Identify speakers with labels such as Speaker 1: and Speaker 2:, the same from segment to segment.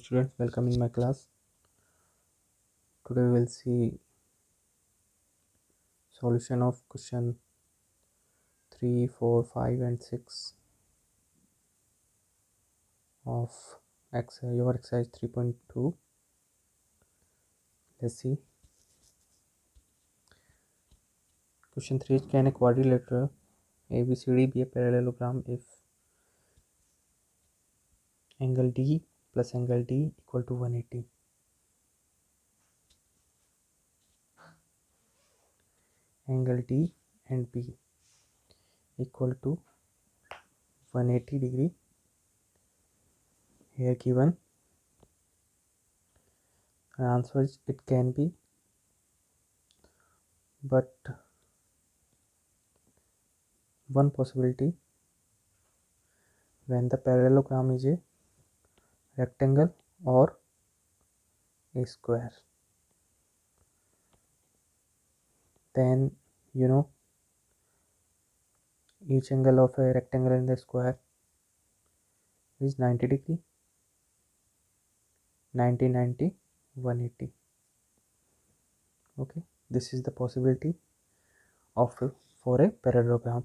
Speaker 1: students, welcome in my class. Today we will see solution of question 3, 4, 5 and 6 of your exercise 3.2. Let's see. Question 3 is, can a quadrilateral ABCD be a parallelogram if angle D plus angle D equal to 180? Angle D and B equal to 180 degree. Here given answer is it can be, but one possibility when the parallelogram is a rectangle or a square, then each angle of a rectangle and the square is 90 degree, 90, 90, 180. Okay, this is the possibility of for a parallelogram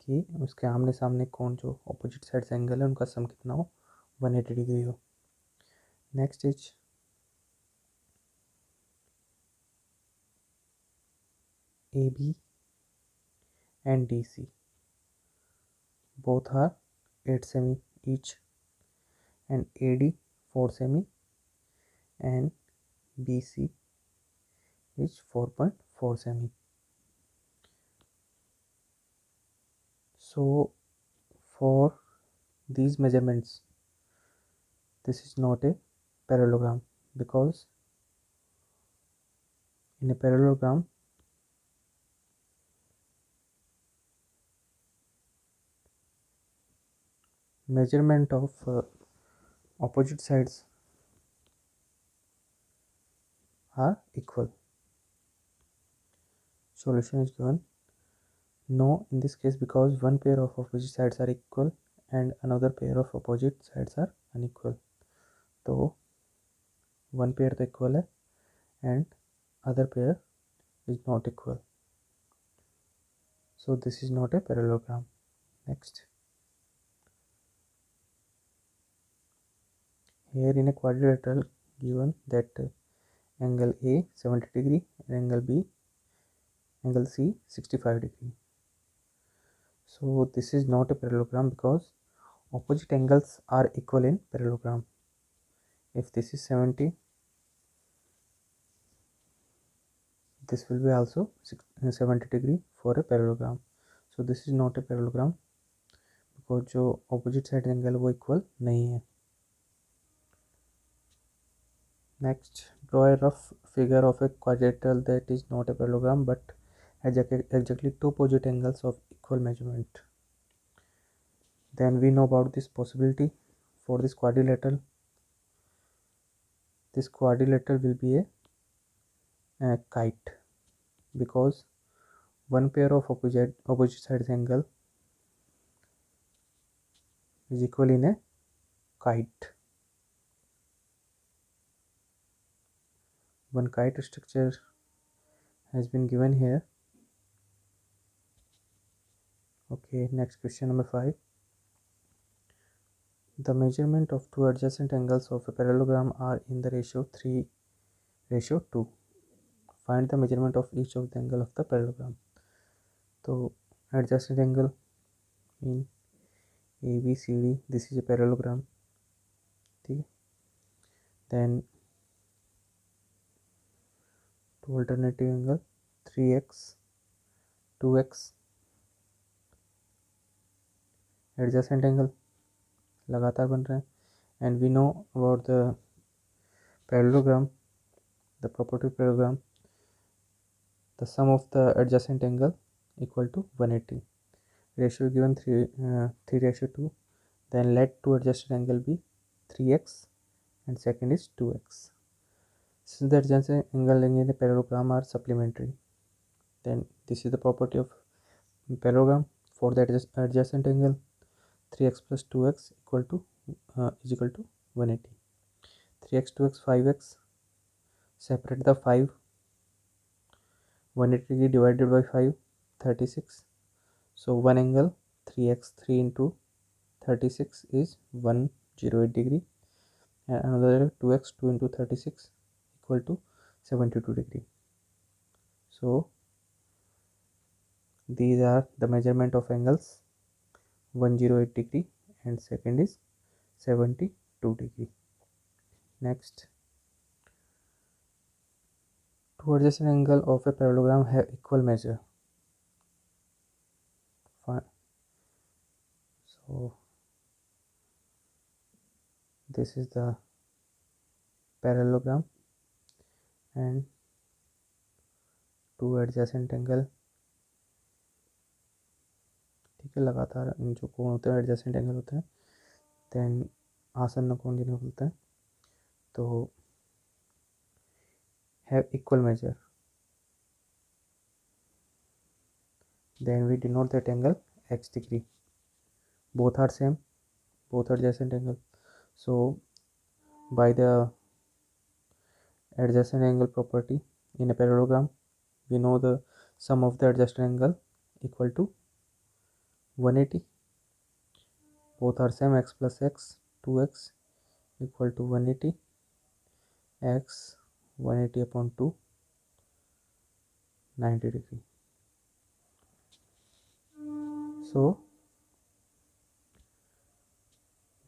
Speaker 1: कि उसके आमने सामने कौन जो opposite side से angle है उनका सम कितना हो, 180 डिग्री हो. Next is AB and DC both are 8 semi each, and AD 4 semi and BC is 4.4 semi. So for these measurements this is not a parallelogram, because in a parallelogram measurement of opposite sides are equal. Solution is given. No, in this case, because one pair of opposite sides are equal and another pair of opposite sides are unequal. So one pair तो equal है and other pair is not equal. So this is not a parallelogram. Next, here in a quadrilateral given that angle A 70 degree and angle C 65 degree. So this is not a parallelogram because opposite angles are equal in parallelogram. If this is 70, this will be also 70 degree for a parallelogram. So this is not a parallelogram because जो opposite side angle वो equal नहीं है. Next, draw a rough figure of a quadrilateral that is not a parallelogram but has exactly two opposite angles of equal measurement. Then we know about this possibility for this quadrilateral. This quadrilateral will be a kite, because one pair of opposite sides angle is equal in a kite. One kite structure has been given here. Okay, next question number 5. The measurement of two adjacent angles of a parallelogram are in the ratio 3:2. Find the measurement of each of the angle of the parallelogram. So adjacent angle in ABCD, this is a parallelogram. Then two alternative angle 3x, 2x, adjacent angle लगातार बन रहे हैं. And we know about the parallelogram, the property of parallelogram, the sum of the adjacent angle equal to 180. Ratio given 3:2. Then let two adjacent angle be 3x and second is 2x. Since the adjacent angle in the parallelogram are supplementary, then this is the property of parallelogram. For the adjacent angle, 3x plus 2x equal to is equal to 180. 3x 2x 5x, separate the 5, 180 degree divided by 5, 36. So one angle 3x 3 into 36 is 108 degree, and another 2x 2 into 36 equal to 72 degree. So these are the measurement of angles, 108 degree and second is 72 degree. Next, two adjacent angle of a parallelogram have equal measure. Fine. So this is the parallelogram and two adjacent angle. ठीक है, लगातार जो कोण होते हैं adjacent angle होते हैं, then आसन्न कोण जिन्हें बोलते हैं, तो have equal measure, then we denote that angle x degree. Both are same, both are adjacent angle. So by the adjacent angle property in a parallelogram, we know the sum of the adjacent angle equal to 180. Both are same, x plus x 2x equal to 180, x 180 upon 2, 90 degree. So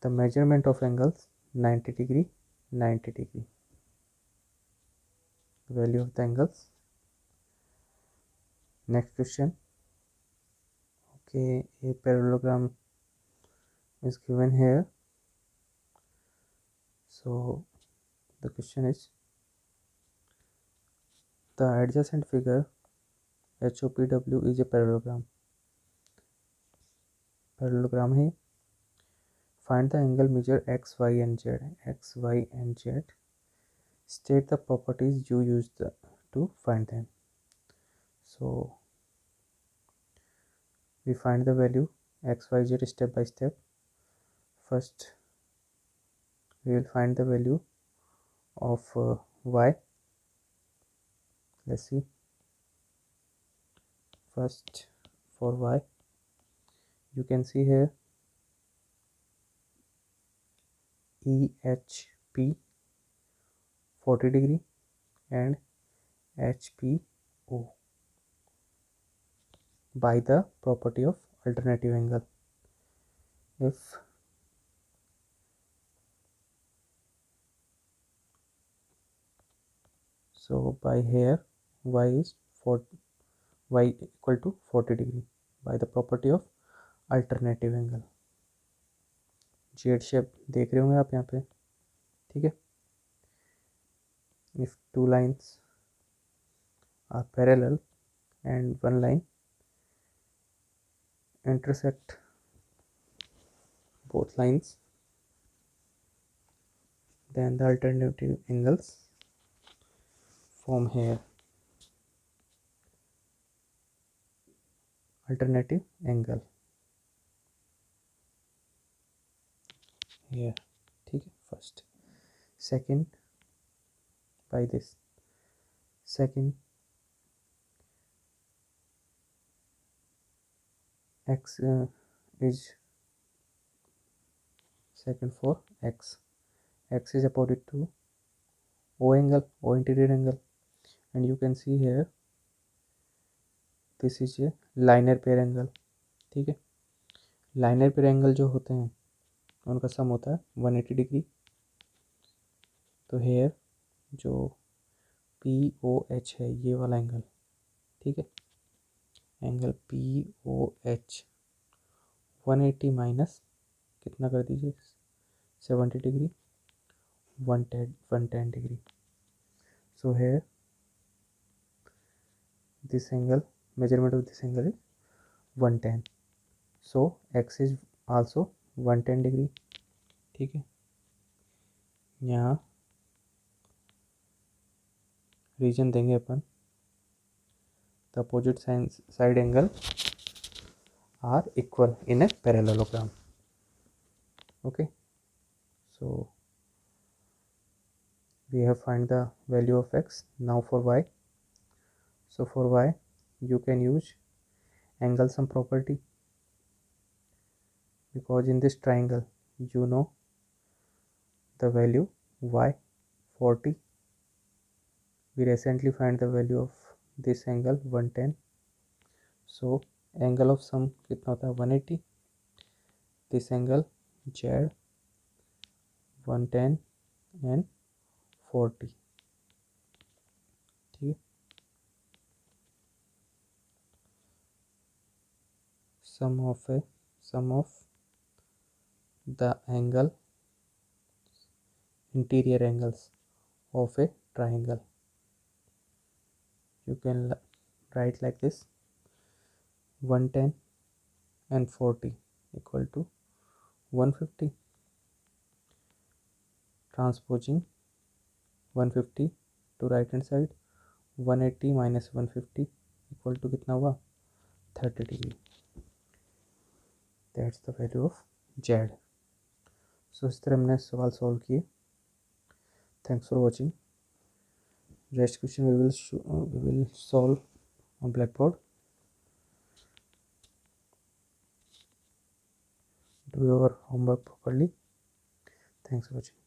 Speaker 1: the measurement of angles 90 degree, 90 degree. Value of the angles. Next question. Okay, a parallelogram is given here. So the question is, the adjacent figure HOPW is a parallelogram. Parallelogram है. Find the angle measure x, y and z. X, y and z. State the properties you used to find them. So we find the value x, y, z step by step. First we will find the value of y. Let's see. First for y, you can see here EHP 40 degree and HPO by the property of alternative angle. If so, by here y is y equal to 40 degree by the property of alternative angle. Z shape देख रहे होंगे आप यहाँ पे, ठीक है. If two lines are parallel and one line intersect both lines, then the alternative angles form here. Alternative angle here, ठीक है. First, second, by this second x is second for x is opposite to O angle, O interior angle, and you can see here this is a linear pair angle. ठीक है. Liner pair angle जो होते हैं उनका सम होता है 180 degree. तो hair जो POH है ये वाला एंगल, ठीक है, एंगल POH 180 माइनस कितना कर दीजिए 70 degree 110 degree. So here this angle, measurement of this angle is 110. So x is also 110 degree. ठीक है. यहाँ रीजन देंगे अपन. The opposite side angle are equal in a parallelogram. Okay, so we have find the value of x. Now for y, so for y you can use angle sum property, because in this triangle you know the value y 40. We recently find the value of this angle 110, so angle of sum कितना होता है 180. this angle z 110 and 40. ठीक है, sum of the angle interior angles of a triangle. You can write like this: 110 and 40 equal to 150. Transposing 150 to right hand side, 180 minus 150 equal to कितना हुआ 30 degree. That's the value of z. So इस तरह हमने सवाल solve किए. Thanks for watching. Rest question we will solve on blackboard. Do your homework properly. Thanks for watching.